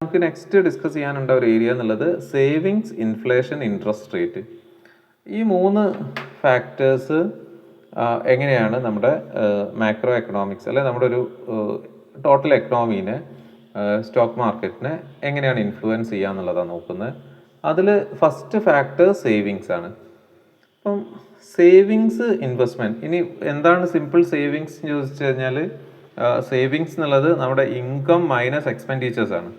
നമുക്ക് next discuss ചെയ്യാനുള്ള ഒരു ഏരിയ എന്നുള്ളത് സേവിങ്സ്, ഇൻഫ്ലേഷൻ, ഇൻട്രസ്റ്റ് റേറ്റ്. ഈ 3 ഫാക്ടേഴ്സ് എങ്ങനെയാണ് നമ്മുടെ മാക്രോ എക്കണോമിക്സ് അല്ലെ നമ്മുടെ ഒരു ടോട്ടൽ എക്കണോമീനെ, സ്റ്റോക്ക് മാർക്കറ്റിനെ എങ്ങനെയാണ് ഇൻഫ്ലുവൻസ് ചെയ്യുക എന്നുള്ളതാണ് നോക്കുന്നത്. അതിൽ ഫസ്റ്റ് ഫാക്ടർ സേവിങ്സ് ആണ്. അപ്പം സേവിങ്സ്, ഇൻവെസ്റ്റ്മെൻറ്റ്. ഇനി എന്താണ് സിമ്പിൾ സേവിങ്സ് എന്ന് ചോദിച്ചു കഴിഞ്ഞാൽ, സേവിങ്സ് എന്നുള്ളത് നമ്മുടെ ഇൻകം മൈനസ് എക്സ്പെൻഡിച്ചേഴ്സ് ആണ്.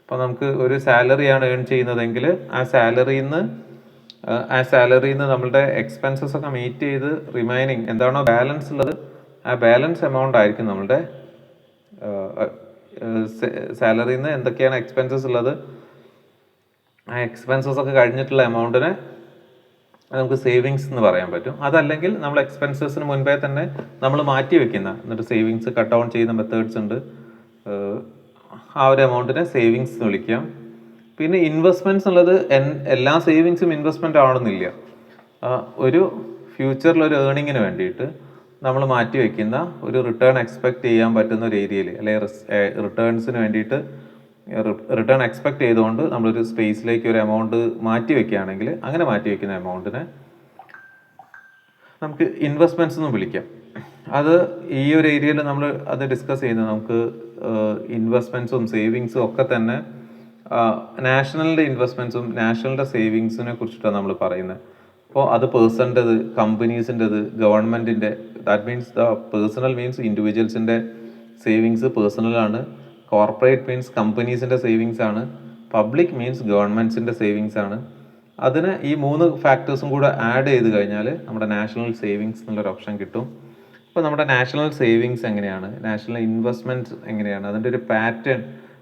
അപ്പോൾ നമുക്ക് ഒരു സാലറിയാണ് ഏൺ ചെയ്യുന്നതെങ്കിൽ ആ സാലറിയിൽ നിന്ന് നമ്മളുടെ എക്സ്പെൻസസ് ഒക്കെ മീറ്റ് ചെയ്ത് റിമൈനിങ് എന്താണോ ബാലൻസ് ഉള്ളത് ആ ബാലൻസ് എമൗണ്ട് ആയിരിക്കും നമ്മളുടെ സാലറിയിൽ നിന്ന് എന്തൊക്കെയാണ് എക്സ്പെൻസസ് ഉള്ളത് ആ എക്സ്പെൻസസ് ഒക്കെ കഴിഞ്ഞിട്ടുള്ള എമൗണ്ടിനെ നമുക്ക് സേവിങ്സ് എന്ന് പറയാൻ പറ്റും. അതല്ലെങ്കിൽ നമ്മൾ എക്സ്പെൻസസിന് മുൻപേ തന്നെ നമ്മൾ മാറ്റി വെക്കുന്ന എന്നിട്ട് സേവിങ്സ് കട്ട് ഡൗൺ ചെയ്യുന്ന മെത്തേഡ്സ് ഉണ്ട്. ആ ഒരു എമൗണ്ടിനെ സേവിങ്സ് എന്ന് വിളിക്കാം. പിന്നെ ഇൻവെസ്റ്റ്മെൻറ്റ്സ് ഉള്ളത് എല്ലാ സേവിങ്സും ഇൻവെസ്റ്റ്മെൻ്റ് ആവണമെന്നില്ല. ഒരു ഫ്യൂച്ചറിൽ ഒരു ഏർണിങ്ങിന് വേണ്ടിയിട്ട് നമ്മൾ മാറ്റി വയ്ക്കുന്ന ഒരു റിട്ടേൺ എക്സ്പെക്റ്റ് ചെയ്യാൻ പറ്റുന്ന ഒരു ഏരിയയിൽ അല്ലെങ്കിൽ റിട്ടേൺസിന് വേണ്ടിയിട്ട് റിട്ടേൺ എക്സ്പെക്ട് ചെയ്തുകൊണ്ട് നമ്മളൊരു സ്പേസിലേക്ക് ഒരു എമൗണ്ട് മാറ്റി വയ്ക്കുകയാണെങ്കിൽ അങ്ങനെ മാറ്റി വയ്ക്കുന്ന എമൗണ്ടിനെ നമുക്ക് ഇൻവെസ്റ്റ്മെൻറ്റ്സ് എന്ന് വിളിക്കാം. അത് ഈ ഒരു ഏരിയയിൽ നമ്മൾ അത് ഡിസ്കസ് ചെയ്യുന്നത് നമുക്ക് ഇൻവെസ്റ്റ്മെൻറ്റ്സും സേവിങ്സും ഒക്കെ തന്നെ നാഷണലിൻ്റെ ഇൻവെസ്റ്റ്മെൻറ്റ്സും നാഷണലിൻ്റെ സേവിങ്സിനെ കുറിച്ചിട്ടാണ് നമ്മൾ പറയുന്നത്. അപ്പോൾ അത് പേഴ്സൻ്റെത്, കമ്പനീസിൻ്റെത്, ഗവൺമെൻറ്റിൻ്റെ, ദാറ്റ് മീൻസ് പേഴ്സണൽ മീൻസ് ഇൻഡിവിജ്വൽസിൻ്റെ സേവിങ്സ് പേഴ്സണലാണ്, കോർപ്പറേറ്റ് മീൻസ് കമ്പനീസിൻ്റെ സേവിങ്സ് ആണ്, പബ്ലിക് മീൻസ് ഗവൺമെൻറ്റ്സിൻ്റെ സേവിങ്സ് ആണ്. അതിന് ഈ 3 ഫാക്ടേഴ്സും കൂടെ ആഡ് ചെയ്ത് കഴിഞ്ഞാൽ നമ്മുടെ നാഷണൽ സേവിങ്സ് എന്നുള്ളൊരു ഓപ്ഷൻ കിട്ടും. അപ്പോൾ നമ്മുടെ നാഷണൽ സേവിങ്സ് എങ്ങനെയാണ്, നാഷണൽ ഇൻവെസ്റ്റ്മെൻറ്റ് എങ്ങനെയാണ്, അതിൻ്റെ ഒരു പാറ്റേൺ,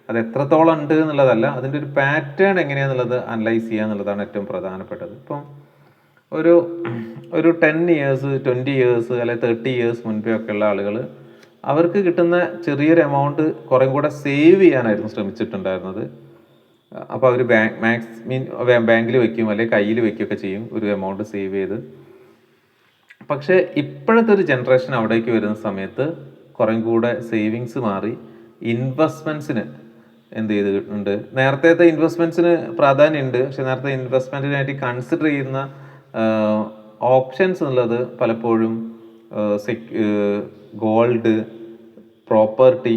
അത് എത്രത്തോളം ഉണ്ട് എന്നുള്ളതല്ല, അതിൻ്റെ ഒരു പാറ്റേൺ എങ്ങനെയാണെന്നുള്ളത് അനലൈസ് ചെയ്യുക എന്നുള്ളതാണ് ഏറ്റവും പ്രധാനപ്പെട്ടത്. ഇപ്പം ഒരു 10 ഇയേഴ്സ് 20 ഇയേഴ്സ് അല്ലെങ്കിൽ 30 ഇയേഴ്സ് മുൻപേ ഒക്കെ ഉള്ള ആളുകൾ അവർക്ക് കിട്ടുന്ന ചെറിയൊരു എമൗണ്ട് കുറേ കൂടെ സേവ് ചെയ്യാനായിരുന്നു ശ്രമിച്ചിട്ടുണ്ടായിരുന്നത്. അപ്പോൾ അവർ ബാങ്കിൽ വയ്ക്കും അല്ലെങ്കിൽ കയ്യിൽ വയ്ക്കുകയൊക്കെ ചെയ്യും ഒരു എമൗണ്ട് സേവ് ചെയ്ത്. പക്ഷേ ഇപ്പോഴത്തെ ഒരു ജനറേഷൻ അവിടേക്ക് വരുന്ന സമയത്ത് കുറേ കൂടെ സേവിങ്സ് മാറി ഇൻവെസ്റ്റ്മെൻറ്റ്സിന് എന്ത് ചെയ്തിട്ടുണ്ട്. നേരത്തെ ഇൻവെസ്റ്റ്മെൻറ്റ്സിന് പ്രാധാന്യമുണ്ട്, പക്ഷെ നേരത്തെ ഇൻവെസ്റ്റ്മെൻറ്റിനായിട്ട് കൺസിഡർ ചെയ്യുന്ന ഓപ്ഷൻസ് എന്നുള്ളത് പലപ്പോഴും ഗോൾഡ്, പ്രോപ്പർട്ടി,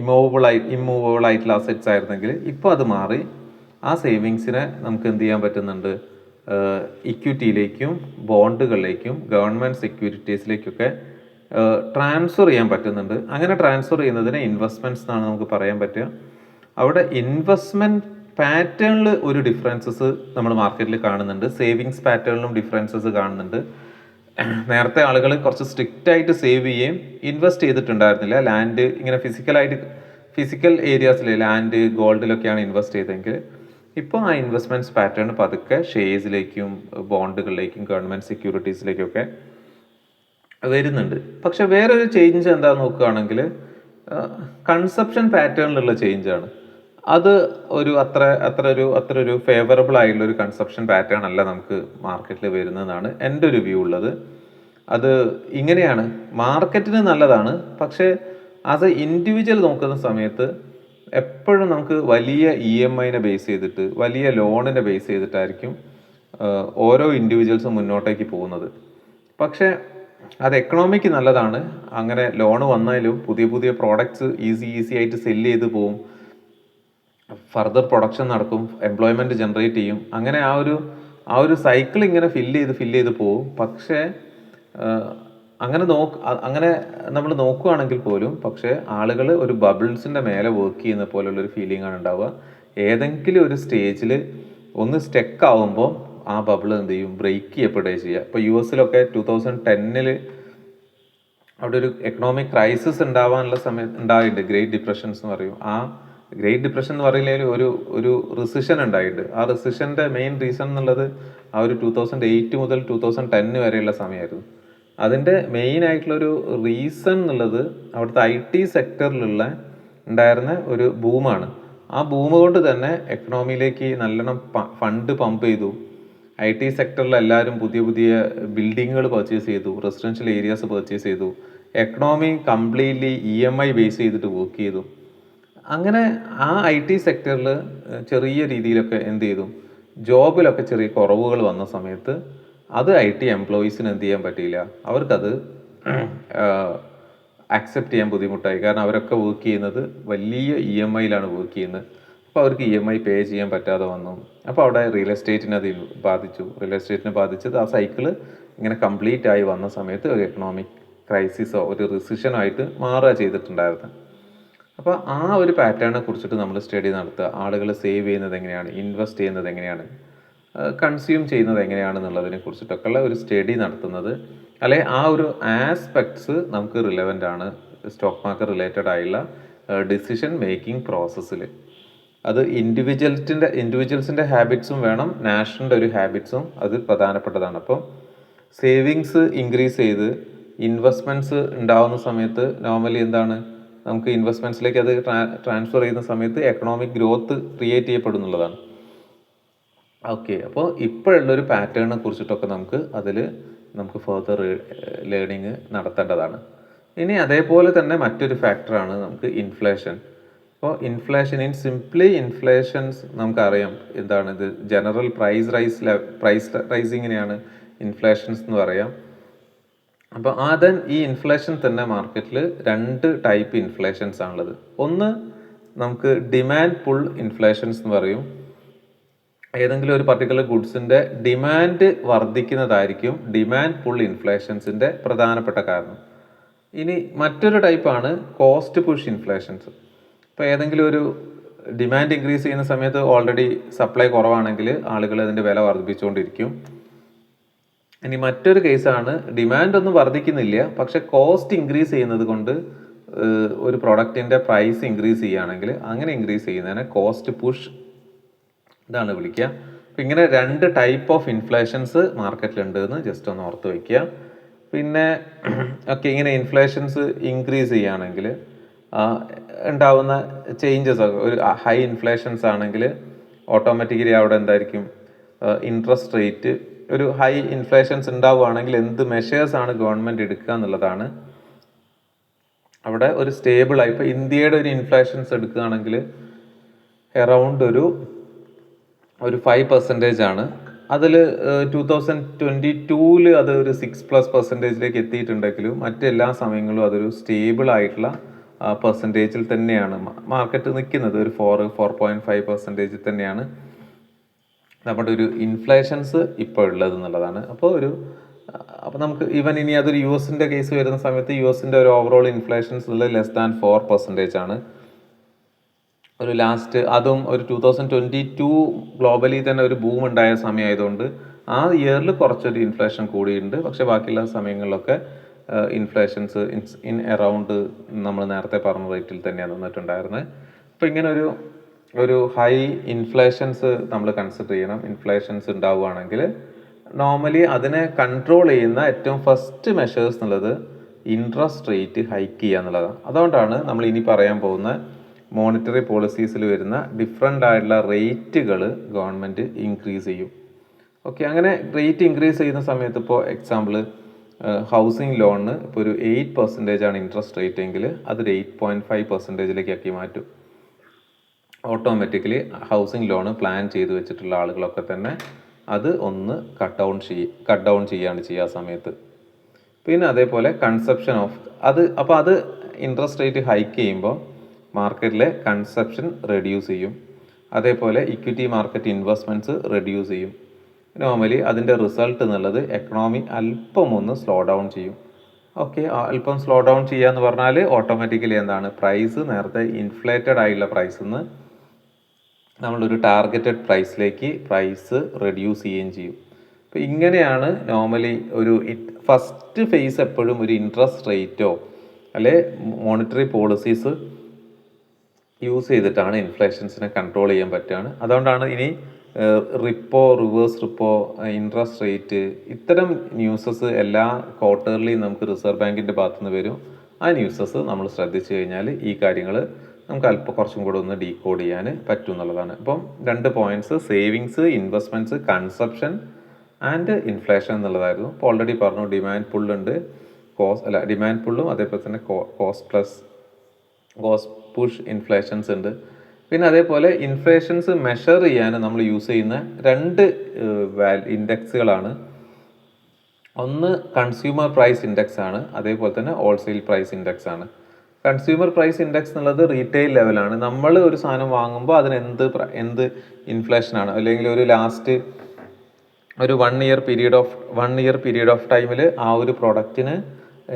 ഇമ്മൂവബിൾ ആയിട്ടുള്ള അസറ്റ്സ് ആയിരുന്നെങ്കിൽ ഇപ്പോൾ അത് മാറി ആ സേവിങ്സിനെ നമുക്ക് എന്ത് ചെയ്യാൻ പറ്റുന്നുണ്ട്, ഇക്വിറ്റിയിലേക്കും ബോണ്ടുകളിലേക്കും ഗവൺമെൻറ് സെക്യൂരിറ്റീസിലേക്കൊക്കെ ട്രാൻസ്ഫർ ചെയ്യാൻ പറ്റുന്നുണ്ട്. അങ്ങനെ ട്രാൻസ്ഫർ ചെയ്യുന്നതിനെ ഇൻവെസ്റ്റ്മെൻറ്റ്സ് എന്നാണ് നമുക്ക് പറയാൻ പറ്റുക. അവിടെ ഇൻവെസ്റ്റ്മെൻറ്റ് പാറ്റേണിൽ ഒരു ഡിഫറൻസസ് നമ്മൾ മാർക്കറ്റിൽ കാണുന്നുണ്ട്, സേവിങ്സ് പാറ്റേണിലും ഡിഫറൻസസ് കാണുന്നുണ്ട്. നേരത്തെ ആളുകൾ കുറച്ച് സ്ട്രിക്റ്റ് ആയിട്ട് സേവ് ചെയ്യുകയും ഇൻവെസ്റ്റ് ചെയ്തിട്ടുണ്ടായിരുന്നില്ല. ലാൻഡ് ഇങ്ങനെ ഫിസിക്കൽ ഏരിയാസിൽ ലാൻഡ്, ഗോൾഡിലൊക്കെയാണ് ഇൻവെസ്റ്റ് ചെയ്തതെങ്കിൽ ഇപ്പോൾ ആ ഇൻവെസ്റ്റ്മെൻറ്റ്സ് പാറ്റേൺ പതുക്കെ ഷെയർസിലേക്കും ബോണ്ടുകളിലേക്കും ഗവൺമെൻറ് സെക്യൂരിറ്റീസിലേക്കൊക്കെ വരുന്നുണ്ട്. പക്ഷെ വേറൊരു ചേഞ്ച് എന്താണെന്ന് നോക്കുകയാണെങ്കിൽ കൺസപ്ഷൻ പാറ്റേണിലുള്ള ചേഞ്ചാണ്. അത് അത്ര ഒരു ഫേവറബിൾ ആയിട്ടുള്ള ഒരു കൺസപ്ഷൻ പാറ്റേൺ അല്ല നമുക്ക് മാർക്കറ്റിൽ വരുന്നതെന്നാണ് എൻ്റെ ഒരു വ്യൂ ഉള്ളത്. അത് ഇങ്ങനെയാണ്, മാർക്കറ്റിന് നല്ലതാണ്, പക്ഷേ ആസ് എ ഇൻഡിവിജ്വൽ നോക്കുന്ന സമയത്ത് എപ്പോഴും നമുക്ക് വലിയ EMIനെ ബേസ് ചെയ്തിട്ട്, വലിയ ലോണിനെ ബേസ് ചെയ്തിട്ടായിരിക്കും ഓരോ ഇൻഡിവിജ്വൽസും മുന്നോട്ടേക്ക് പോകുന്നത്. പക്ഷേ അത് എക്കണോമിക്ക് നല്ലതാണ്. അങ്ങനെ ലോണ് വന്നാലും പുതിയ പ്രോഡക്ട്സ് ഈസി ആയിട്ട് സെല്ല് ചെയ്ത് പോവും, ഫർദർ പ്രൊഡക്ഷൻ നടക്കും, എംപ്ലോയ്മെൻറ്റ് ജനറേറ്റ് ചെയ്യും. അങ്ങനെ ആ ഒരു സൈക്കിൾ ഇങ്ങനെ ഫില്ല് ചെയ്ത് പോകും. പക്ഷേ അങ്ങനെ നമ്മൾ നോക്കുകയാണെങ്കിൽ പോലും പക്ഷേ ആളുകൾ ഒരു ബബിൾസിൻ്റെ മേലെ വർക്ക് ചെയ്യുന്ന പോലുള്ളൊരു ഫീലിംഗ് ആണ് ഉണ്ടാവുക. ഏതെങ്കിലും ഒരു സ്റ്റേജിൽ ഒന്ന് സ്റ്റക്ക് ആവുമ്പോൾ ആ ബബിൾ എന്ത് ചെയ്യും, ബ്രേക്ക് ചെയ്യപ്പെടുകയും ചെയ്യുക. ഇപ്പോൾ US 2010 അവിടെ ഒരു എക്കണോമിക് ക്രൈസിസ് ഉണ്ടാവാനുള്ള സമയത്ത് ഉണ്ടായിട്ടുണ്ട്, ഗ്രേറ്റ് ഡിപ്രഷൻസ് എന്ന് പറയും. ആ ഗ്രേറ്റ് ഡിപ്രഷൻ എന്ന് പറയുന്നതിൽ ഒരു റിസിഷൻ ഉണ്ടായിട്ടുണ്ട്. ആ റിസിഷൻ്റെ മെയിൻ റീസൺ എന്നുള്ളത് ആ ഒരു 2008 മുതൽ 2010 വരെയുള്ള സമയമായിരുന്നു. അതിൻ്റെ മെയിൻ ആയിട്ടുള്ളൊരു റീസൺ എന്നുള്ളത് അവിടുത്തെ IT സെക്ടറിലുള്ള ഉണ്ടായിരുന്ന ഒരു ബൂമാണ്. ആ ബൂം കൊണ്ട് തന്നെ എക്കണോമിയിലേക്ക് നല്ലോണം ഫണ്ട് പമ്പ് ചെയ്തു. IT സെക്ടറിൽ എല്ലാവരും പുതിയ ബിൽഡിങ്ങുകൾ പർച്ചേസ് ചെയ്തു, റെസിഡൻഷ്യൽ ഏരിയാസ് പർച്ചേസ് ചെയ്തു. എക്കണോമി കംപ്ലീറ്റ്ലി EMI ബേസ് ചെയ്തിട്ട് വർക്ക് ചെയ്തു. അങ്ങനെ ആ IT സെക്ടറിൽ ചെറിയ രീതിയിലൊക്കെ എന്ത് ചെയ്തു, ജോബിലൊക്കെ ചെറിയ കുറവുകൾ വന്ന സമയത്ത് അത് IT എംപ്ലോയീസിന് എന്ത് ചെയ്യാൻ പറ്റിയില്ല, അവർക്കത് അക്സെപ്റ്റ് ചെയ്യാൻ ബുദ്ധിമുട്ടായി. കാരണം അവരൊക്കെ വർക്ക് ചെയ്യുന്നത് വലിയ EMIയിലാണ് വർക്ക് ചെയ്യുന്നത്. അപ്പോൾ അവർക്ക് EMI പേ ചെയ്യാൻ പറ്റാതെ വന്നു. അപ്പോൾ അവിടെ റിയൽ എസ്റ്റേറ്റിനെ അത് ബാധിച്ചു. റിയൽ എസ്റ്റേറ്റിനെ ബാധിച്ചത് ആ സൈക്കിള് ഇങ്ങനെ കംപ്ലീറ്റ് ആയി വന്ന സമയത്ത് ഒരു എക്കണോമിക് ക്രൈസിസോ ഒരു റിസിഷനോ ആയിട്ട് മാറുക ചെയ്തിട്ടുണ്ടായിരുന്നത്. അപ്പോൾ ആ ഒരു പാറ്റേണിനെ കുറിച്ചിട്ട് നമ്മൾ സ്റ്റഡി നടത്തുക. ആളുകൾ സേവ് ചെയ്യുന്നത് എങ്ങനെയാണ്, ഇൻവെസ്റ്റ് ചെയ്യുന്നത് എങ്ങനെയാണ്, കൺസ്യൂം ചെയ്യുന്നത് എങ്ങനെയാണെന്നുള്ളതിനെ കുറിച്ചിട്ടൊക്കെയുള്ള ഒരു സ്റ്റഡി നടത്തുന്നത്, അല്ലെ ആ ഒരു ആസ്പെക്ട്സ് നമുക്ക് റിലവൻ്റ് ആണ് സ്റ്റോക്ക് മാർക്കറ്റ് റിലേറ്റഡ് ആയുള്ള ഡിസിഷൻ മേക്കിംഗ് പ്രോസസ്സിൽ. അത് ഇൻഡിവിജ്വൽസിൻ്റെ ഹാബിറ്റ്സും വേണം, നാഷണലിൻ്റെ ഒരു ഹാബിറ്റ്സും അത് പ്രധാനപ്പെട്ടതാണ്. അപ്പം സേവിങ്സ് ഇൻക്രീസ് ചെയ്ത് ഇൻവെസ്റ്റ്മെൻറ്റ്സ് ഉണ്ടാവുന്ന സമയത്ത് നോർമലി എന്താണ്, നമുക്ക് ഇൻവെസ്റ്റ്മെൻറ്റ്സിലേക്ക് അത് ട്രാൻസ്ഫർ ചെയ്യുന്ന സമയത്ത് എക്കണോമിക് ഗ്രോത്ത് ക്രിയേറ്റ് ചെയ്യപ്പെടുന്നുള്ളതാണ്. ഓക്കെ, അപ്പോൾ ഇപ്പോഴുള്ളൊരു പാറ്റേണിനെ കുറിച്ചിട്ടൊക്കെ നമുക്ക് ഫർദർ ലേണിങ് നടത്തേണ്ടതാണ്. ഇനി അതേപോലെ തന്നെ മറ്റൊരു ഫാക്ടറാണ് നമുക്ക് ഇൻഫ്ലേഷൻ. അപ്പോൾ ഇൻഫ്ലേഷൻ ഇൻഫ്ലേഷൻസ് നമുക്കറിയാം എന്താണ് ഇത്, ജനറൽ പ്രൈസ് റൈസിങ്ങിനെയാണ് ഇൻഫ്ലേഷൻസ് എന്ന് പറയാം. അപ്പോൾ ഈ ഇൻഫ്ലേഷൻ തന്നെ മാർക്കറ്റിൽ 2 ടൈപ്പ് ഇൻഫ്ലേഷൻസ് ആണുള്ളത്. ഒന്ന് നമുക്ക് ഡിമാൻഡ് പുൾ ഇൻഫ്ലേഷൻസ് എന്ന് പറയും. ഏതെങ്കിലും ഒരു പർട്ടിക്കുലർ ഗുഡ്സിൻ്റെ ഡിമാൻഡ് വർദ്ധിക്കുന്നതായിരിക്കും ഡിമാൻഡ് പുൾ ഇൻഫ്ലേഷൻസിൻ്റെ പ്രധാനപ്പെട്ട കാരണം. ഇനി മറ്റൊരു ടൈപ്പാണ് കോസ്റ്റ് പുഷ് ഇൻഫ്ലേഷൻസ്. ഇപ്പോൾ ഏതെങ്കിലും ഒരു ഡിമാൻഡ് ഇൻക്രീസ് ചെയ്യുന്ന സമയത്ത് ഓൾറെഡി സപ്ലൈ കുറവാണെങ്കിൽ ആളുകൾ അതിൻ്റെ വില വർദ്ധിപ്പിച്ചുകൊണ്ടിരിക്കും. ഇനി മറ്റൊരു കേസാണ് ഡിമാൻഡ് ഒന്നും വർദ്ധിക്കുന്നില്ല, പക്ഷെ കോസ്റ്റ് ഇൻക്രീസ് ചെയ്യുന്നത് കൊണ്ട് ഒരു പ്രൊഡക്റ്റിൻ്റെ പ്രൈസ് ഇൻക്രീസ് ചെയ്യുകയാണെങ്കിൽ അങ്ങനെ ഇൻക്രീസ് ചെയ്യുന്നതിനെ കോസ്റ്റ് പുഷ് ഇതാണ് വിളിക്കുക. അപ്പം ഇങ്ങനെ 2 ടൈപ്പ് ഓഫ് ഇൻഫ്ലേഷൻസ് മാർക്കറ്റിലുണ്ട് എന്ന് ജസ്റ്റ് ഒന്ന് ഓർത്ത് വയ്ക്കുക. പിന്നെ ഇങ്ങനെ ഇൻഫ്ലേഷൻസ് ഇൻക്രീസ് ചെയ്യുകയാണെങ്കിൽ ഉണ്ടാവുന്ന ചേഞ്ചസ്, ഒരു ഹൈ ഇൻഫ്ലേഷൻസ് ആണെങ്കിൽ ഓട്ടോമാറ്റിക്കലി അവിടെ എന്തായിരിക്കും, ഇൻട്രസ്റ്റ് റേറ്റ്, ഒരു ഹൈ ഇൻഫ്ലേഷൻസ് ഉണ്ടാവുകയാണെങ്കിൽ എന്ത് മെഷേഴ്സ് ആണ് ഗവൺമെൻറ് എടുക്കുക എന്നുള്ളതാണ്. അവിടെ ഒരു സ്റ്റേബിളായി, ഇപ്പോൾ ഇന്ത്യയുടെ ഒരു ഇൻഫ്ലേഷൻസ് എടുക്കുകയാണെങ്കിൽ അറൗണ്ട് ഒരു 5% ആണ്. അതിൽ 2022 അത് ഒരു 6+% എത്തിയിട്ടുണ്ടെങ്കിലും മറ്റെല്ലാ സമയങ്ങളും അതൊരു സ്റ്റേബിൾ ആയിട്ടുള്ള പെർസെൻറ്റേജിൽ തന്നെയാണ് മാർക്കറ്റ് നിൽക്കുന്നത്. ഒരു 4.5% തന്നെയാണ് നമ്മുടെ ഒരു ഇൻഫ്ലേഷൻസ് ഇപ്പോൾ ഉള്ളത് എന്നുള്ളതാണ്. അപ്പോൾ നമുക്ക് ഈവൻ ഇനി അതൊരു US കേസ് വരുന്ന സമയത്ത് US ഒരു ഓവറോൾ ഇൻഫ്ലേഷൻസ് ഉള്ളത് <4% ആണ്. ഒരു ലാസ്റ്റ് അതും ഒരു 2022 ഗ്ലോബലി തന്നെ ഒരു ബൂം ഉണ്ടായ സമയമായതുകൊണ്ട് ആ ഇയറിൽ കുറച്ചൊരു ഇൻഫ്ലേഷൻ കൂടിയിട്ടുണ്ട്. പക്ഷെ ബാക്കിയുള്ള സമയങ്ങളിലൊക്കെ ഇൻഫ്ലേഷൻസ് ഇൻ അറൗണ്ട് നമ്മൾ നേരത്തെ പറഞ്ഞ റേറ്റിൽ തന്നെയാണ് നിന്നിട്ടുണ്ടായിരുന്നത്. അപ്പോൾ ഇങ്ങനെ ഒരു ഹൈ ഇൻഫ്ലേഷൻസ് നമ്മൾ കൺസിഡർ ചെയ്യണം. ഇൻഫ്ലേഷൻസ് ഉണ്ടാവുകയാണെങ്കിൽ നോർമലി അതിനെ കൺട്രോൾ ചെയ്യുന്ന ഏറ്റവും ഫസ്റ്റ് മെഷേഴ്സ് എന്നുള്ളത് ഇൻട്രസ്റ്റ് റേറ്റ് ഹൈക്ക് ചെയ്യുക എന്നുള്ളതാണ്. അതുകൊണ്ടാണ് നമ്മൾ ഇനി പറയാൻ പോകുന്ന മോണിറ്ററി പോളിസീസിൽ വരുന്ന ഡിഫറെൻ്റ് ആയിട്ടുള്ള റേറ്റുകൾ ഗവൺമെൻറ് ഇൻക്രീസ് ചെയ്യും. ഓക്കെ, അങ്ങനെ റേറ്റ് ഇൻക്രീസ് ചെയ്യുന്ന സമയത്ത് ഇപ്പോൾ എക്സാമ്പിൾ ഹൗസിംഗ് ലോണിന് ഇപ്പോൾ ഒരു 8% ആണ് ഇൻട്രസ്റ്റ് റേറ്റ് എങ്കിൽ അതൊരു 8.5%-ലേക്ക് മാറ്റും. ഓട്ടോമാറ്റിക്കലി ഹൗസിംഗ് ലോണ് പ്ലാൻ ചെയ്ത് വെച്ചിട്ടുള്ള ആളുകളൊക്കെ തന്നെ അത് ഒന്ന് കട്ട് ഡൗൺ ചെയ്യുകയാണ് ചെയ്യുക ആ സമയത്ത്. പിന്നെ അതേപോലെ കൺസെപ്ഷൻ ഓഫ് അത് ഇൻട്രസ്റ്റ് റേറ്റ് ഹൈക്ക് ചെയ്യുമ്പോൾ മാർക്കറ്റിലെ കൺസെപ്ഷൻ റെഡ്യൂസ് ചെയ്യും. അതേപോലെ ഇക്വിറ്റി മാർക്കറ്റ് ഇൻവെസ്റ്റ്മെൻറ്റ്സ് റെഡ്യൂസ് ചെയ്യും. നോർമലി അതിൻ്റെ റിസൾട്ട് എന്നുള്ളത് എക്കണോമി അല്പം ഒന്ന് സ്ലോ ഡൗൺ ചെയ്യും. ഓക്കെ, അല്പം സ്ലോ ഡൗൺ ചെയ്യുക എന്ന് പറഞ്ഞാൽ ഓട്ടോമാറ്റിക്കലി എന്താണ്, പ്രൈസ് നേരത്തെ ഇൻഫ്ലേറ്റഡ് ആയിട്ടുള്ള പ്രൈസിൽ നിന്ന് നമ്മളൊരു ടാർഗറ്റഡ് പ്രൈസിലേക്ക് പ്രൈസ് റെഡ്യൂസ് ചെയ്യുകയും ചെയ്യും. അപ്പോൾ ഇങ്ങനെയാണ് നോർമലി ഫസ്റ്റ് ഫേസ് എപ്പോഴും ഒരു ഇൻട്രസ്റ്റ് റേറ്റോ അല്ലെ മോണിറ്ററി പോളിസീസ് യൂസ് ചെയ്തിട്ടാണ് ഇൻഫ്ലേഷൻസിനെ കൺട്രോൾ ചെയ്യാൻ പറ്റുകയാണ്. അതുകൊണ്ടാണ് ഇനി repo, reverse repo, interest rate, ഇത്തരം ന്യൂസസ് എല്ലാ ക്വാർട്ടർലിയും നമുക്ക് റിസർവ് ബാങ്കിൻ്റെ ഭാഗത്തുനിന്ന് വരും. ആ ന്യൂസസ് നമ്മൾ ശ്രദ്ധിച്ചു കഴിഞ്ഞാൽ ഈ കാര്യങ്ങൾ നമുക്ക് കുറച്ചും കൂടെ ഒന്ന് ഡീകോഡ് ചെയ്യാൻ പറ്റും എന്നുള്ളതാണ്. ഇപ്പം 2 points, savings, investments, consumption and inflation എന്നുള്ളതായിരുന്നു. ഇപ്പോൾ ഓൾറെഡി പറഞ്ഞു ഡിമാൻഡ് പുള്ളുണ്ട്, ഡിമാൻഡ് പുള്ളും അതേപോലെ തന്നെ കോസ്റ്റ് പുഷ് ഇൻഫ്ലേഷൻസ് ഉണ്ട്. പിന്നെ അതേപോലെ ഇൻഫ്ലേഷൻസ് മെഷർ ചെയ്യാൻ നമ്മൾ യൂസ് ചെയ്യുന്ന രണ്ട് ഇൻഡെക്സുകളാണ്. ഒന്ന് കൺസ്യൂമർ പ്രൈസ് ഇൻഡെക്സ് ആണ്, അതേപോലെ തന്നെ ഹോൾസെയിൽ പ്രൈസ് ഇൻഡെക്സ് ആണ്. കൺസ്യൂമർ പ്രൈസ് ഇൻഡെക്സ് എന്നുള്ളത് റീറ്റെയിൽ ലെവലാണ്. നമ്മൾ ഒരു സാധനം വാങ്ങുമ്പോൾ അതിന് എന്ത് ഇൻഫ്ലേഷനാണ്, അല്ലെങ്കിൽ ഒരു ലാസ്റ്റ് ഒരു 1 ഇയർ പീരീഡ് ഓഫ് ടൈമിൽ ആ ഒരു പ്രൊഡക്റ്റിന്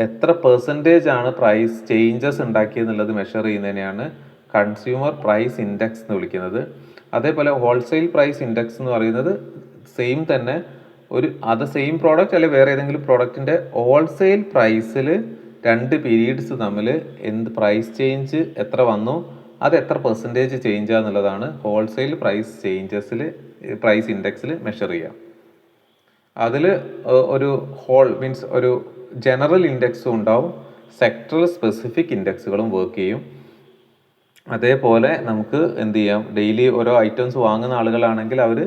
എത്ര പെർസെൻറ്റേജ് ആണ് പ്രൈസ് ചേഞ്ചസ് ഉണ്ടാക്കിയെന്നുള്ളത് മെഷർ ചെയ്യുന്നതിനെയാണ് കൺസ്യൂമർ പ്രൈസ് ഇൻഡെക്സ് എന്ന് വിളിക്കുന്നത്. അതേപോലെ ഹോൾസെയിൽ പ്രൈസ് ഇൻഡെക്സ് എന്ന് പറയുന്നത് സെയിം തന്നെ, സെയിം പ്രോഡക്റ്റ് അല്ലെങ്കിൽ വേറെ ഏതെങ്കിലും പ്രോഡക്റ്റിൻ്റെ ഹോൾസെയിൽ പ്രൈസിൽ 2 പീരീഡ്സ് തമ്മിൽ എന്ത് പ്രൈസ് ചേഞ്ച് എത്ര വന്നു, അത് എത്ര പെർസെൻറ്റേജ് ചേഞ്ച് ആണെന്നുള്ളതാണ് ഹോൾസെയിൽ പ്രൈസ് ഇൻഡെക്സിൽ മെഷർ ചെയ്യുക. അതിൽ ഒരു ഒരു ജനറൽ ഇൻഡെക്സും ഉണ്ടാവും, സെക്ടറൽ സ്പെസിഫിക് ഇൻഡെക്സുകളും വർക്ക് ചെയ്യും. അതേപോലെ നമുക്ക് എന്ത് ചെയ്യാം, ഡെയിലി ഓരോ ഐറ്റംസ് വാങ്ങുന്ന ആളുകളാണെങ്കിൽ അവർ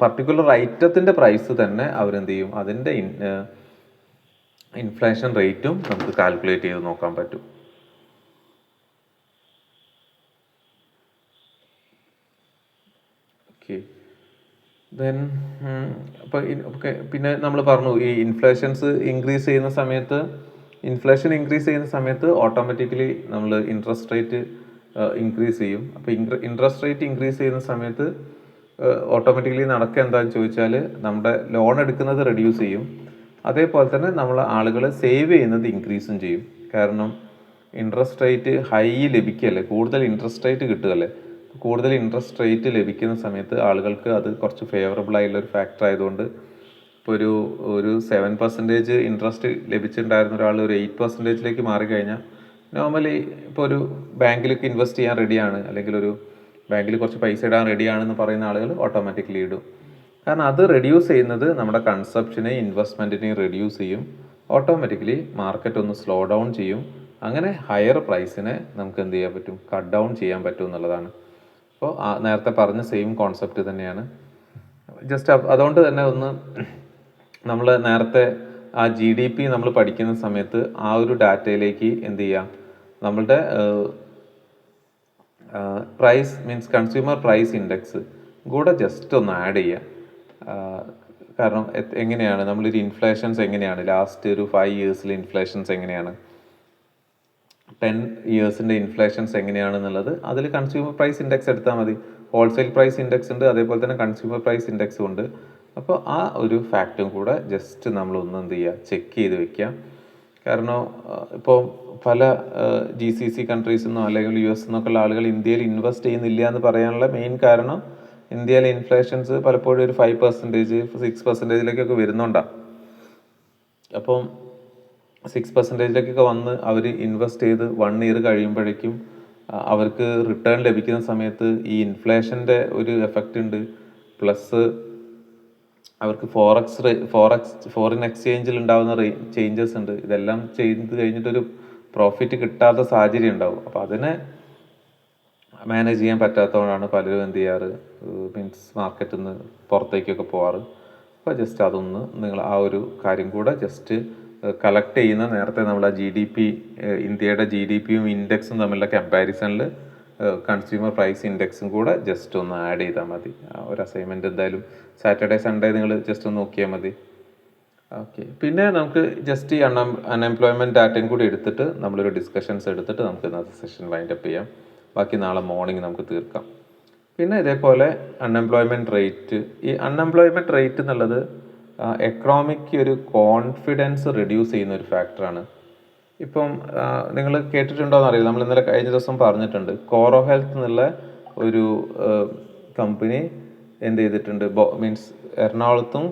പർട്ടിക്കുലർ ഐറ്റത്തിൻ്റെ പ്രൈസ് തന്നെ അവരെന്ത് ചെയ്യും, അതിൻ്റെ ഇൻഫ്ലേഷൻ റേറ്റും നമുക്ക് കാൽക്കുലേറ്റ് ചെയ്ത് നോക്കാൻ പറ്റും. ഓക്കെ, ദെൻ പിന്നെ നമ്മൾ പറഞ്ഞു ഈ ഇൻഫ്ലേഷൻ ഇൻക്രീസ് ചെയ്യുന്ന സമയത്ത് ഓട്ടോമാറ്റിക്കലി നമ്മൾ ഇൻട്രസ്റ്റ് റേറ്റ് ഇൻക്രീസ് ചെയ്യും. അപ്പോൾ ഇൻട്രസ്റ്റ് റേറ്റ് ഇൻക്രീസ് ചെയ്യുന്ന സമയത്ത് ഓട്ടോമാറ്റിക്കലി നടക്കുക എന്താണെന്ന് ചോദിച്ചാൽ നമ്മുടെ ലോൺ എടുക്കുന്നത് റെഡ്യൂസ് ചെയ്യും. അതേപോലെ തന്നെ നമ്മൾ ആളുകൾ സേവ് ചെയ്യുന്നത് ഇൻക്രീസും ചെയ്യും. കാരണം ഇൻട്രസ്റ്റ് റേറ്റ് ഹൈ ലഭിക്കുകയല്ലേ, കൂടുതൽ ഇൻട്രസ്റ്റ് റേറ്റ് കിട്ടുകയല്ലേ. കൂടുതൽ ഇൻട്രസ്റ്റ് റേറ്റ് ലഭിക്കുന്ന സമയത്ത് ആളുകൾക്ക് അത് കുറച്ച് ഫേവറബിൾ ആയിട്ടുള്ള ഒരു ഫാക്ടർ ആയതുകൊണ്ട് ഇപ്പോൾ ഒരു 7% ഇൻട്രസ്റ്റ് ലഭിച്ചിട്ടുണ്ടായിരുന്ന ഒരാൾ ഒരു 8%ലേക്ക് മാറിക്കഴിഞ്ഞാൽ നോർമലി ഇപ്പോൾ ഒരു ബാങ്കിലേക്ക് ഇൻവെസ്റ്റ് ചെയ്യാൻ റെഡിയാണ്, അല്ലെങ്കിൽ ഒരു ബാങ്കിൽ കുറച്ച് പൈസ ഇടാൻ റെഡിയാണെന്ന് പറയുന്ന ആളുകൾ ഓട്ടോമാറ്റിക്കലി ഇടും. കാരണം അത് റെഡ്യൂസ് ചെയ്യുന്നത് നമ്മുടെ കൺസപ്ഷനെയും ഇൻവെസ്റ്റ്മെൻറ്റിനെയും റെഡ്യൂസ് ചെയ്യും. ഓട്ടോമാറ്റിക്കലി മാർക്കറ്റ് ഒന്ന് സ്ലോ ഡൗൺ ചെയ്യും. അങ്ങനെ ഹയർ പ്രൈസിനെ നമുക്ക് എന്ത് ചെയ്യാൻ പറ്റും, കട്ട് ഡൗൺ ചെയ്യാൻ പറ്റും എന്നുള്ളതാണ്. അപ്പോൾ നേരത്തെ പറഞ്ഞ സെയിം കോൺസെപ്റ്റ് തന്നെയാണ്. ജസ്റ്റ് അതുകൊണ്ട് തന്നെ നമ്മൾ നേരത്തെ ആ GDP നമ്മൾ പഠിക്കുന്ന സമയത്ത് ആ ഒരു ഡാറ്റയിലേക്ക് എന്ത് ചെയ്യാം, നമ്മളുടെ കൺസ്യൂമർ പ്രൈസ് ഇൻഡെക്സ് കൂടെ ജസ്റ്റ് ഒന്ന് ആഡ് ചെയ്യാം. കാരണം എങ്ങനെയാണ് നമ്മളൊരു ഇൻഫ്ലേഷൻസ് എങ്ങനെയാണ് ലാസ്റ്റ് ഒരു 5 ഇയേഴ്സിലെ ഇൻഫ്ലേഷൻസ് എങ്ങനെയാണ്, 10 ഇയേഴ്സിൻ്റെ ഇൻഫ്ലേഷൻസ് എങ്ങനെയാണെന്നുള്ളത് അതിൽ കൺസ്യൂമർ പ്രൈസ് ഇൻഡെക്സ് എടുത്താൽ മതി. ഹോൾസെയിൽ പ്രൈസ് ഇൻഡെക്സ് ഉണ്ട്, അതേപോലെ തന്നെ കൺസ്യൂമർ പ്രൈസ് ഇൻഡെക്സും ഉണ്ട്. അപ്പോൾ ആ ഒരു ഫാക്റ്റും കൂടെ ജസ്റ്റ് നമ്മളൊന്ന് എന്ത് ചെയ്യുക, ചെക്ക് ചെയ്ത് വെക്കുക. കാരണം ഇപ്പോൾ പല GCC കൺട്രീസിൽ നിന്നോ അല്ലെങ്കിൽ US നിന്നൊക്കെ ഉള്ള ആളുകൾ ഇന്ത്യയിൽ ഇൻവെസ്റ്റ് ചെയ്യുന്നില്ല എന്ന് പറയാനുള്ള മെയിൻ കാരണം ഇന്ത്യയിലെ ഇൻഫ്ലേഷൻസ് പലപ്പോഴും ഒരു 5%, 6%ലേക്കൊക്കെ വരുന്നുണ്ടാകും. അപ്പം 6%ലേക്കൊക്കെ വന്ന് അവർ ഇൻവെസ്റ്റ് ചെയ്ത് 1 ഇയർ കഴിയുമ്പോഴേക്കും അവർക്ക് റിട്ടേൺ ലഭിക്കുന്ന സമയത്ത് ഈ ഇൻഫ്ലേഷൻ്റെ ഒരു എഫക്റ്റ് ഉണ്ട്, പ്ലസ് അവർക്ക് ഫോറിൻ എക്സ്ചേഞ്ചിൽ ഉണ്ടാകുന്ന ചേഞ്ചസ് ഉണ്ട്. ഇതെല്ലാം ചെയ്ത് കഴിഞ്ഞിട്ടൊരു പ്രോഫിറ്റ് കിട്ടാത്ത സാഹചര്യം ഉണ്ടാവും. അപ്പോൾ അതിനെ മാനേജ് ചെയ്യാൻ പറ്റാത്തതുകൊണ്ടാണ് പലരും എന്ത് ചെയ്യാറ്, മാർക്കറ്റിൽ നിന്ന് പുറത്തേക്കൊക്കെ പോവാറ്. അപ്പോൾ ജസ്റ്റ് അതൊന്ന് നിങ്ങൾ ആ ഒരു കാര്യം കൂടെ ജസ്റ്റ് കളക്ട് ചെയ്യുന്ന നേരത്തെ നമ്മൾ ആ ഇന്ത്യയുടെ GDPയും ഇൻഡെക്സും തമ്മിലുള്ള കമ്പാരിസണിൽ കൺസ്യൂമർ പ്രൈസ് ഇൻഡെക്സും കൂടെ ജസ്റ്റ് ഒന്ന് ആഡ് ചെയ്താൽ മതി. ഒരു അസൈൻമെൻറ്റ് എന്തായാലും സാറ്റർഡേ സൺഡേ നിങ്ങൾ ജസ്റ്റ് ഒന്ന് നോക്കിയാൽ മതി. ഓക്കെ, പിന്നെ നമുക്ക് ജസ്റ്റ് ഈ അൺഎംപ്ലോയ്മെൻറ്റ് ഡാറ്റയും കൂടി എടുത്തിട്ട് നമ്മളൊരു ഡിസ്കഷൻസ് എടുത്തിട്ട് നമുക്ക് ഇന്നത്തെ സെഷൻ വൈൻഡപ്പ് ചെയ്യാം. ബാക്കി നാളെ മോർണിംഗ് നമുക്ക് തീർക്കാം. പിന്നെ ഇതേപോലെ അൺഎംപ്ലോയ്മെൻറ്റ് റേറ്റ് എന്നുള്ളത് എക്കണോമിക്ക് ഒരു കോൺഫിഡൻസ് റെഡ്യൂസ് ചെയ്യുന്ന ഒരു ഫാക്ടറാണ്. ഇപ്പം നിങ്ങൾ കേട്ടിട്ടുണ്ടോയെന്ന് അറിയില്ല, നമ്മൾ ഇന്നലെ കഴിഞ്ഞ ദിവസം പറഞ്ഞിട്ടുണ്ട്, കോറോ ഹെൽത്ത് എന്നുള്ള ഒരു കമ്പനി എന്ത് ചെയ്തിട്ടുണ്ട്, എറണാകുളത്തും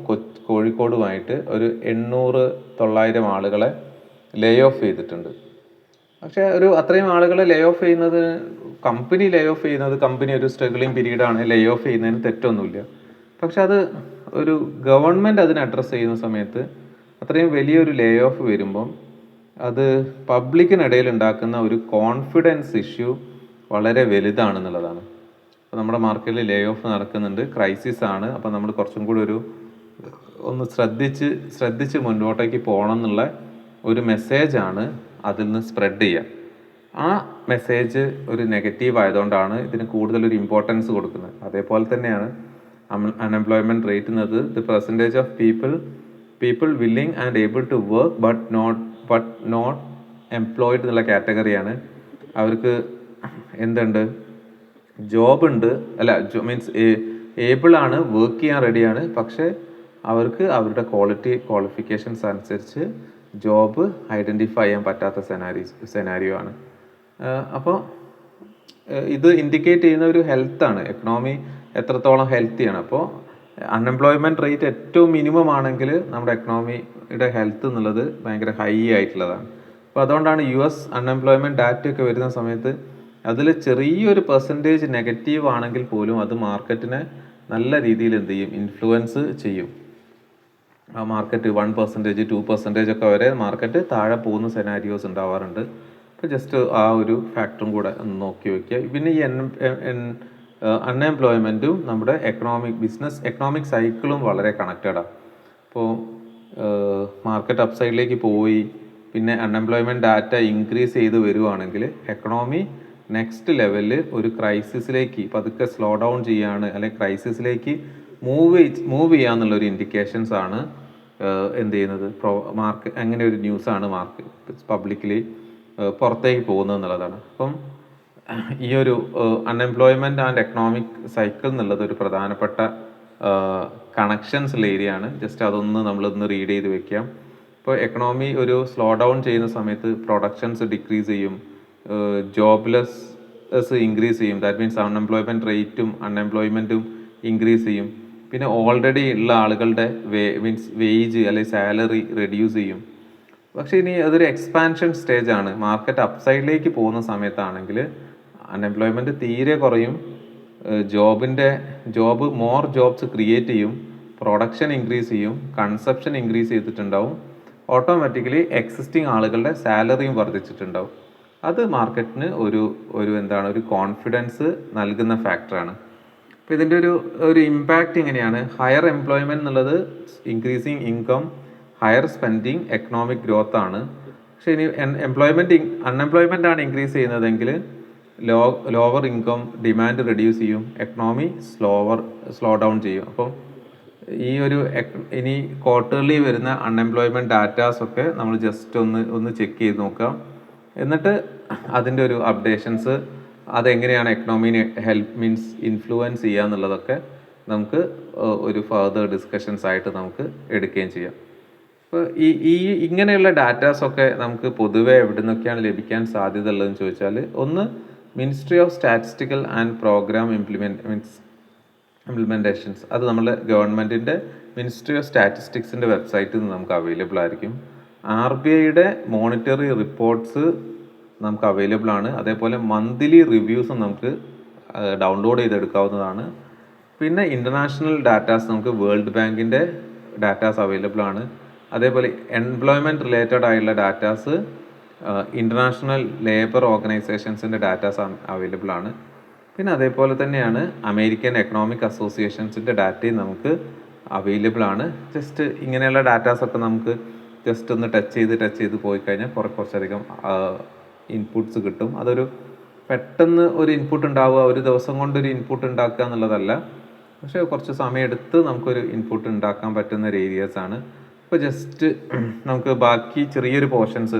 കോഴിക്കോടുമായിട്ട് ഒരു 800-900 ആളുകളെ ലേ ഓഫ് ചെയ്തിട്ടുണ്ട്. പക്ഷേ അത്രയും ആളുകളെ ലേ ഓഫ് ചെയ്യുന്നത് കമ്പനി ഒരു സ്ട്രഗിളിങ് പീരീഡാണ്, ലേ ഓഫ് ചെയ്യുന്നതിന് തെറ്റൊന്നുമില്ല. പക്ഷെ അത് ഒരു ഗവൺമെൻറ് അതിനെ അഡ്രസ്സ് ചെയ്യുന്ന സമയത്ത് അത്രയും വലിയൊരു ലേ ഓഫ് വരുമ്പം അത് പബ്ലിക്കിനിടയിൽ ഉണ്ടാക്കുന്ന ഒരു കോൺഫിഡൻസ് ഇഷ്യൂ വളരെ വലുതാണെന്നുള്ളതാണ്. അപ്പോൾ നമ്മുടെ മാർക്കറ്റിൽ ലേ ഓഫ് നടക്കുന്നുണ്ട്, ക്രൈസിസ് ആണ്. അപ്പോൾ നമ്മൾ കുറച്ചും കൂടി ഒന്ന് ശ്രദ്ധിച്ച് മുന്നോട്ടേക്ക് പോകണം എന്നുള്ള ഒരു മെസ്സേജാണ് അതിൽ നിന്ന് സ്പ്രെഡ് ചെയ്യുക. ആ മെസ്സേജ് ഒരു നെഗറ്റീവ് ആയതുകൊണ്ടാണ് ഇതിന് കൂടുതലൊരു ഇമ്പോർട്ടൻസ് കൊടുക്കുന്നത്. അതേപോലെ തന്നെയാണ് അൺഎംപ്ലോയ്മെൻറ്റ് റേറ്റ് എന്നത് the percentage of people willing and able to work but not employed എന്നുള്ള കാറ്റഗറിയാണ്. അവർക്ക് എന്തുണ്ട്, ജോബ് ഉണ്ട്, അല്ല മീൻസ് ഏബിൾ ആണ്, വർക്ക് ചെയ്യാൻ റെഡിയാണ്, പക്ഷേ അവർക്ക് അവരുടെ ക്വാളിഫിക്കേഷൻസ് അനുസരിച്ച് ജോബ് ഐഡൻറ്റിഫൈ ചെയ്യാൻ പറ്റാത്ത സെനാരിയോ ആണ്. അപ്പോൾ ഇത് ഇൻഡിക്കേറ്റ് ചെയ്യുന്ന ഒരു ഹെൽത്താണ്, എക്കണോമി എത്രത്തോളം ഹെൽത്തിയാണ്. അപ്പോൾ അൺഎംപ്ലോയ്മെൻറ്റ് റേറ്റ് ഏറ്റവും മിനിമം ആണെങ്കിൽ നമ്മുടെ എക്കണോമിയുടെ ഹെൽത്ത് എന്നുള്ളത് ഭയങ്കര ഹൈ ആയിട്ടുള്ളതാണ്. അപ്പോൾ അതുകൊണ്ടാണ് US അൺഎംപ്ലോയ്മെൻറ്റ് ഡാറ്റയൊക്കെ വരുന്ന സമയത്ത് അതിൽ ചെറിയൊരു പെർസെൻറ്റേജ് നെഗറ്റീവ് ആണെങ്കിൽ പോലും അത് മാർക്കറ്റിനെ നല്ല രീതിയിൽ എന്ത് ചെയ്യും, ഇൻഫ്ലുവൻസ് ചെയ്യും. ആ മാർക്കറ്റ് 1%, 2% ഒക്കെ വരെ മാർക്കറ്റ് താഴെ പോകുന്ന സെനാരിയോസ് ഉണ്ടാവാറുണ്ട്. അപ്പോൾ ജസ്റ്റ് ആ ഒരു ഫാക്ടറും കൂടെ ഒന്ന് നോക്കി വയ്ക്കുക. പിന്നെ ഈ അൺഎംപ്ലോയ്മെൻറ്റും നമ്മുടെ എക്കണോമിക് സൈക്കിളും വളരെ കണക്റ്റഡാണ്. അപ്പോൾ മാർക്കറ്റ് അപ്സൈഡിലേക്ക് പോയി പിന്നെ അൺഎംപ്ലോയ്മെൻറ്റ് ഡാറ്റ ഇൻക്രീസ് ചെയ്ത് വരുവാണെങ്കിൽ എക്കണോമി നെക്സ്റ്റ് ലെവലിൽ ഒരു ക്രൈസിസിലേക്ക് പതുക്കെ സ്ലോ ഡൗൺ ചെയ്യാണ്, അല്ലെങ്കിൽ ക്രൈസിസിലേക്ക് മൂവ് ചെയ്യാന്നുള്ളൊരു ഇൻഡിക്കേഷൻസ് ആണ് എന്ത് ചെയ്യുന്നത്, അങ്ങനെ ഒരു ന്യൂസാണ് പബ്ലിക്കലി പുറത്തേക്ക് പോകുന്നത് എന്നുള്ളതാണ്. അപ്പം ഈ ഒരു അൺഎംപ്ലോയ്മെൻറ്റ് ആൻഡ് എക്കണോമിക് സൈക്കിൾ എന്നുള്ളത് ഒരു പ്രധാനപ്പെട്ട കണക്ഷൻസ് ഉള്ള ഏരിയ ആണ്. ജസ്റ്റ് അതൊന്ന് നമ്മളൊന്ന് റീഡ് ചെയ്ത് വെക്കാം. ഇപ്പോൾ എക്കണോമി ഒരു സ്ലോ ഡൗൺ ചെയ്യുന്ന സമയത്ത് പ്രൊഡക്ഷൻസ് ഡിക്രീസ് ചെയ്യും, ജോബ്ലെസ് ഇൻക്രീസ് ചെയ്യും. ദാറ്റ് മീൻസ് അൺഎംപ്ലോയ്മെൻറ്റ് റേറ്റും അൺഎംപ്ലോയ്മെൻറ്റും ഇൻക്രീസ് ചെയ്യും. പിന്നെ ഓൾറെഡി ഉള്ള ആളുകളുടെ വേജ് അല്ലെങ്കിൽ സാലറി റെഡ്യൂസ് ചെയ്യും. പക്ഷേ ഇനി അതൊരു എക്സ്പാൻഷൻ സ്റ്റേജ് ആണ്. മാർക്കറ്റ് അപ്സൈഡിലേക്ക് പോകുന്ന സമയത്താണെങ്കിൽ അൺഎംപ്ലോയ്മെൻറ്റ് തീരെ കുറയും, മോർ ജോബ്സ് ക്രിയേറ്റ് ചെയ്യും, പ്രൊഡക്ഷൻ ഇൻക്രീസ് ചെയ്യും, കൺസപ്ഷൻ ഇൻക്രീസ് ചെയ്തിട്ടുണ്ടാവും, ഓട്ടോമാറ്റിക്കലി എക്സിസ്റ്റിംഗ് ആളുകളുടെ സാലറിയും വർദ്ധിച്ചിട്ടുണ്ടാവും. അത് മാർക്കറ്റിന് ഒരു കോൺഫിഡൻസ് നൽകുന്ന ഫാക്ടറാണ്. അപ്പോൾ ഇതിൻ്റെ ഒരു ഇമ്പാക്റ്റ് എങ്ങനെയാണ്, ഹയർ എംപ്ലോയ്മെൻറ്റ് എന്നുള്ളത് increasing income, higher spending, economic growth ആണ്. പക്ഷേ ഇനി അൺഎംപ്ലോയ്മെൻ്റ് ആണ് ഇൻക്രീസ് ചെയ്യുന്നതെങ്കിൽ ലോവർ ഇൻകം, ഡിമാൻഡ് റെഡ്യൂസ് ചെയ്യും, എക്കണോമി സ്ലോ ഡൗൺ ചെയ്യും. അപ്പോൾ ഇനി ക്വാർട്ടർലി വരുന്ന അൺഎംപ്ലോയ്മെൻറ്റ് ഡാറ്റാസൊക്കെ നമ്മൾ ജസ്റ്റ് ഒന്ന് ചെക്ക് ചെയ്ത് നോക്കാം. എന്നിട്ട് അതിൻ്റെ ഒരു അപ്ഡേഷൻസ് അതെങ്ങനെയാണ് എക്കണോമിനെ ഇൻഫ്ലുവൻസ് ചെയ്യുക എന്നുള്ളതൊക്കെ നമുക്ക് ഒരു ഫർദർ ഡിസ്കഷൻസ് ആയിട്ട് നമുക്ക് എടുക്കുകയും ചെയ്യാം. അപ്പോൾ ഇങ്ങനെയുള്ള ഡാറ്റാസൊക്കെ നമുക്ക് പൊതുവെ എവിടെ നിന്നൊക്കെയാണ് ലഭിക്കാൻ സാധ്യത ഉള്ളതെന്ന് ചോദിച്ചാൽ, ഒന്ന് ministry of statistical and programme implementations, അത് നമ്മുടെ ഗവൺമെൻറ്റിൻ്റെ മിനിസ്ട്രി ഓഫ് സ്റ്റാറ്റിസ്റ്റിക്സിൻ്റെ വെബ്സൈറ്റിൽ നിന്ന് നമുക്ക് അവൈലബിൾ ആയിരിക്കും. RBIയുടെ മോണിറ്ററി റിപ്പോർട്ട്സ് നമുക്ക് അവൈലബിൾ ആണ്. അതേപോലെ മന്ത്ലി റിവ്യൂസും നമുക്ക് ഡൗൺലോഡ് ചെയ്തെടുക്കാവുന്നതാണ്. പിന്നെ ഇൻ്റർനാഷണൽ ഡാറ്റാസ് നമുക്ക് വേൾഡ് ബാങ്കിൻ്റെ ഡാറ്റാസ് അവൈലബിൾ ആണ്. അതേപോലെ എംപ്ലോയ്മെൻറ്റ് റിലേറ്റഡ് ആയിട്ടുള്ള ഡാറ്റാസ് ഇൻ്റർനാഷണൽ ലേബർ ഓർഗനൈസേഷൻസിൻ്റെ ഡാറ്റാസ് അവൈലബിൾ ആണ്. പിന്നെ അതേപോലെ തന്നെയാണ് അമേരിക്കൻ എക്കണോമിക് അസോസിയേഷൻസിൻ്റെ ഡാറ്റയും നമുക്ക് അവൈലബിൾ ആണ്. ജസ്റ്റ് ഇങ്ങനെയുള്ള ഡാറ്റാസൊക്കെ നമുക്ക് ജസ്റ്റ് ഒന്ന് ടച്ച് ചെയ്ത് പോയി കഴിഞ്ഞാൽ കുറച്ചധികം ഇൻപുട്സ് കിട്ടും. അതൊരു പെട്ടെന്ന് ഒരു ഇൻപുട്ട് ഉണ്ടാവുക, ഒരു ദിവസം കൊണ്ടൊരു ഇൻപുട്ട് ഉണ്ടാക്കുക എന്നുള്ളതല്ല, പക്ഷേ കുറച്ച് സമയമെടുത്ത് നമുക്കൊരു ഇൻപുട്ട് ഉണ്ടാക്കാൻ പറ്റുന്ന ഒരു ഏരിയാസാണ്. ഇപ്പോൾ ജസ്റ്റ് നമുക്ക് ബാക്കി ചെറിയൊരു പോർഷൻസ്,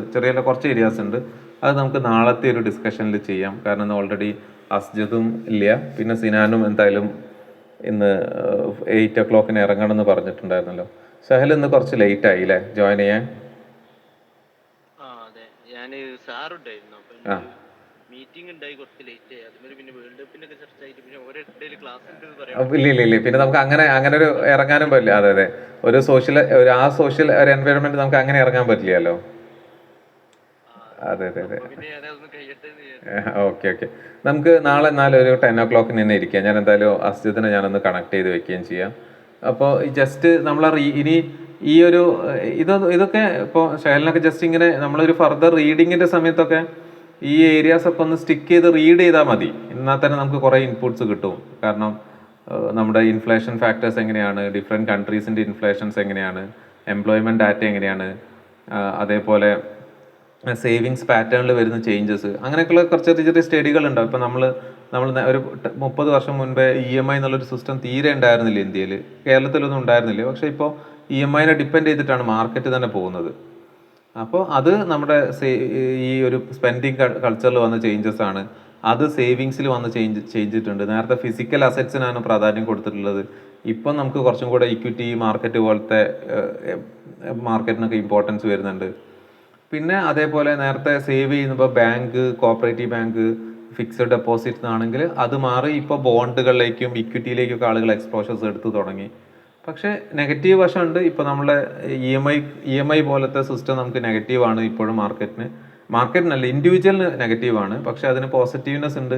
കുറച്ച് ഏരിയാസ് ഉണ്ട്, അത് നമുക്ക് നാളത്തെ ഒരു ഡിസ്കഷനിൽ ചെയ്യാം. കാരണം ഓൾറെഡി അസ്ജദും ഇല്ല, പിന്നെ സിനാനും എന്തായാലും ഇന്ന് 8 o'clock ഇറങ്ങണം എന്ന് പറഞ്ഞിട്ടുണ്ടായിരുന്നല്ലോ. സഹൽ ഇന്ന് കുറച്ച് ലേറ്റ് ആയില്ലേ ജോയിൻ ചെയ്യാൻ? ഇല്ല, പിന്നെ നമുക്ക് അങ്ങനെ ഒരു ഇറങ്ങാനും പറ്റില്ല. അതെ, ഒരു സോഷ്യൽ ഒരു എൻവയോൺമെന്റ് നമുക്ക് അങ്ങനെ ഇറങ്ങാൻ പറ്റില്ലല്ലോ. അതെ. ഓക്കെ. നമുക്ക് നാളെ എന്നാലും ഒരു 10 o'clock തന്നെ ഇരിക്കാം. ഞാൻ എന്തായാലും അസ്ജിദിനെ ഞാനൊന്ന് കണക്ട് ചെയ്ത് വെക്കുകയും ചെയ്യാം. അപ്പോൾ ജസ്റ്റ് നമ്മൾ ഇനി ഈ ഇതൊക്കെ ഇപ്പോൾ ഷഹലിനൊക്കെ ജസ്റ്റ് ഇങ്ങനെ നമ്മളൊരു ഫർദർ റീഡിങ്ങിൻ്റെ സമയത്തൊക്കെ ഈ ഏരിയാസൊക്കെ ഒന്ന് സ്റ്റിക്ക് ചെയ്ത് റീഡ് ചെയ്താൽ മതി. എന്നാൽ തന്നെ നമുക്ക് കുറേ ഇൻപുട്സ് കിട്ടും. കാരണം നമ്മുടെ ഇൻഫ്ലേഷൻ ഫാക്ടേഴ്സ് എങ്ങനെയാണ്, ഡിഫറെൻറ്റ് കൺട്രീസിൻ്റെ ഇൻഫ്ലേഷൻസ് എങ്ങനെയാണ്, എംപ്ലോയ്മെൻറ്റ് ഡാറ്റ എങ്ങനെയാണ്, അതേപോലെ സേവിങ്സ് പാറ്റേണിൽ വരുന്ന ചേഞ്ചസ്, അങ്ങനെയൊക്കെയുള്ള കുറച്ച് ചെറിയ ചെറിയ സ്റ്റഡികളുണ്ടാവും. ഇപ്പം നമ്മൾ ഒരു 30 വർഷം മുൻപേ EMI എന്നുള്ളൊരു സിസ്റ്റം തീരെ ഉണ്ടായിരുന്നില്ല ഇന്ത്യയിൽ, കേരളത്തിലൊന്നും ഉണ്ടായിരുന്നില്ല. പക്ഷേ ഇപ്പോൾ EMIനെ ഡിപ്പെൻഡ് ചെയ്തിട്ടാണ് മാർക്കറ്റ് തന്നെ പോകുന്നത്. അപ്പോൾ അത് നമ്മുടെ ഈ ഒരു സ്പെൻഡിങ് കൾച്ചറിൽ വന്ന ചേഞ്ചസ് ആണ്. അത് സേവിങ്സിൽ വന്ന് ചെയ്തിട്ടുണ്ട്. നേരത്തെ ഫിസിക്കൽ അസറ്റ്സിനാണ് പ്രാധാന്യം കൊടുത്തിട്ടുള്ളത്. ഇപ്പം നമുക്ക് കുറച്ചും കൂടെ ഇക്വിറ്റി മാർക്കറ്റ് പോലത്തെ മാർക്കറ്റിനൊക്കെ ഇമ്പോർട്ടൻസ് വരുന്നുണ്ട്. പിന്നെ അതേപോലെ നേരത്തെ സേവ് ചെയ്യുമ്പോൾ bank, cooperative bank, fixed deposit ആണെങ്കിൽ അത് മാറി ഇപ്പോൾ ബോണ്ടുകളിലേക്കും ഇക്വിറ്റിയിലേക്കൊക്കെ ആളുകൾ എക്സ്പോഷേഴ്സ് എടുത്തു തുടങ്ങി. പക്ഷേ നെഗറ്റീവ് വശമുണ്ട്. ഇപ്പോൾ നമ്മളെ EMI പോലത്തെ സിസ്റ്റം നമുക്ക് നെഗറ്റീവാണ് ഇപ്പോഴും മാർക്കറ്റിനല്ല ഇൻഡിവിജ്വലിന് നെഗറ്റീവാണ്. പക്ഷേ അതിന് പോസിറ്റീവ്നെസ് ഉണ്ട്.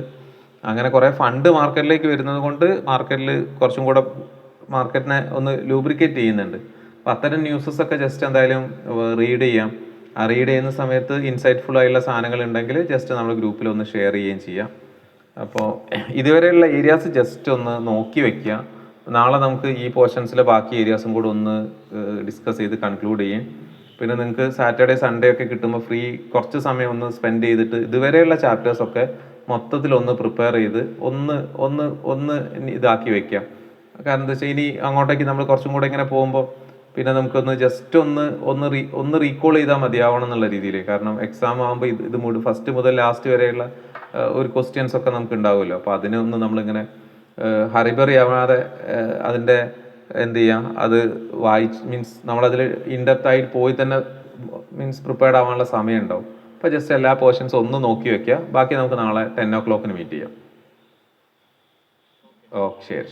അങ്ങനെ കുറേ ഫണ്ട് മാർക്കറ്റിലേക്ക് വരുന്നത് കൊണ്ട് മാർക്കറ്റിൽ കുറച്ചും കൂടെ മാർക്കറ്റിനെ ഒന്ന് ലൂബ്രിക്കേറ്റ് ചെയ്യുന്നുണ്ട്. അപ്പോൾ അത്തരം ന്യൂസസ് ഒക്കെ ജസ്റ്റ് എന്തായാലും റീഡ് ചെയ്യാം. ആ റീഡ് ചെയ്യുന്ന സമയത്ത് ഇൻസൈറ്റ്ഫുൾ ആയിട്ടുള്ള സാധനങ്ങൾ ഉണ്ടെങ്കിൽ ജസ്റ്റ് നമ്മൾ ഗ്രൂപ്പിൽ ഒന്ന് ഷെയർ ചെയ്യുകയും ചെയ്യാം. അപ്പോൾ ഇതുവരെയുള്ള ഏരിയാസ് ജസ്റ്റ് ഒന്ന് നോക്കി വെക്കുക. നാളെ നമുക്ക് ഈ പോർഷൻസിലെ ബാക്കി ഏരിയാസും കൂടെ ഒന്ന് ഡിസ്കസ് ചെയ്ത് കൺക്ലൂഡ് ചെയ്യും. പിന്നെ നിങ്ങൾക്ക് സാറ്റർഡേ സൺഡേ ഒക്കെ കിട്ടുമ്പോൾ ഫ്രീ കുറച്ച് സമയം ഒന്ന് സ്പെൻഡ് ചെയ്തിട്ട് ഇതുവരെയുള്ള ചാപ്റ്റേഴ്സൊക്കെ മൊത്തത്തിലൊന്ന് പ്രിപ്പയർ ചെയ്ത് ഒന്ന് ഇതാക്കി വെക്കാം. കാരണം എന്താ വെച്ചാൽ ഇനി അങ്ങോട്ടേക്ക് നമ്മൾ കുറച്ചും കൂടെ ഇങ്ങനെ പോകുമ്പോൾ പിന്നെ നമുക്കൊന്ന് ജസ്റ്റ് ഒന്ന് റീകോൾ ചെയ്താൽ മതിയാവണം എന്നുള്ള രീതിയിൽ. കാരണം എക്സാം ആകുമ്പോൾ ഇത് ഫസ്റ്റ് മുതൽ ലാസ്റ്റ് വരെയുള്ള ഒരു ക്വസ്റ്റ്യൻസ് ഒക്കെ നമുക്ക് ഉണ്ടാവുമല്ലോ. അപ്പോൾ അതിനൊന്ന് നമ്മളിങ്ങനെ ഹറിബറി ആവാതെ അതിൻ്റെ എന്ത് ചെയ്യാം, അത് മീൻസ് നമ്മളതിൽ ഇൻഡെപ്ത് ആയിട്ട് പോയി തന്നെ പ്രിപ്പയർഡ് ആവാനുള്ള സമയം ഉണ്ടാവും. അപ്പോൾ ജസ്റ്റ് എല്ലാ പോർഷൻസും ഒന്ന് നോക്കി വെക്കുക. ബാക്കി നമുക്ക് നാളെ 10 o'clock മീറ്റ് ചെയ്യാം. ഓ ശരി.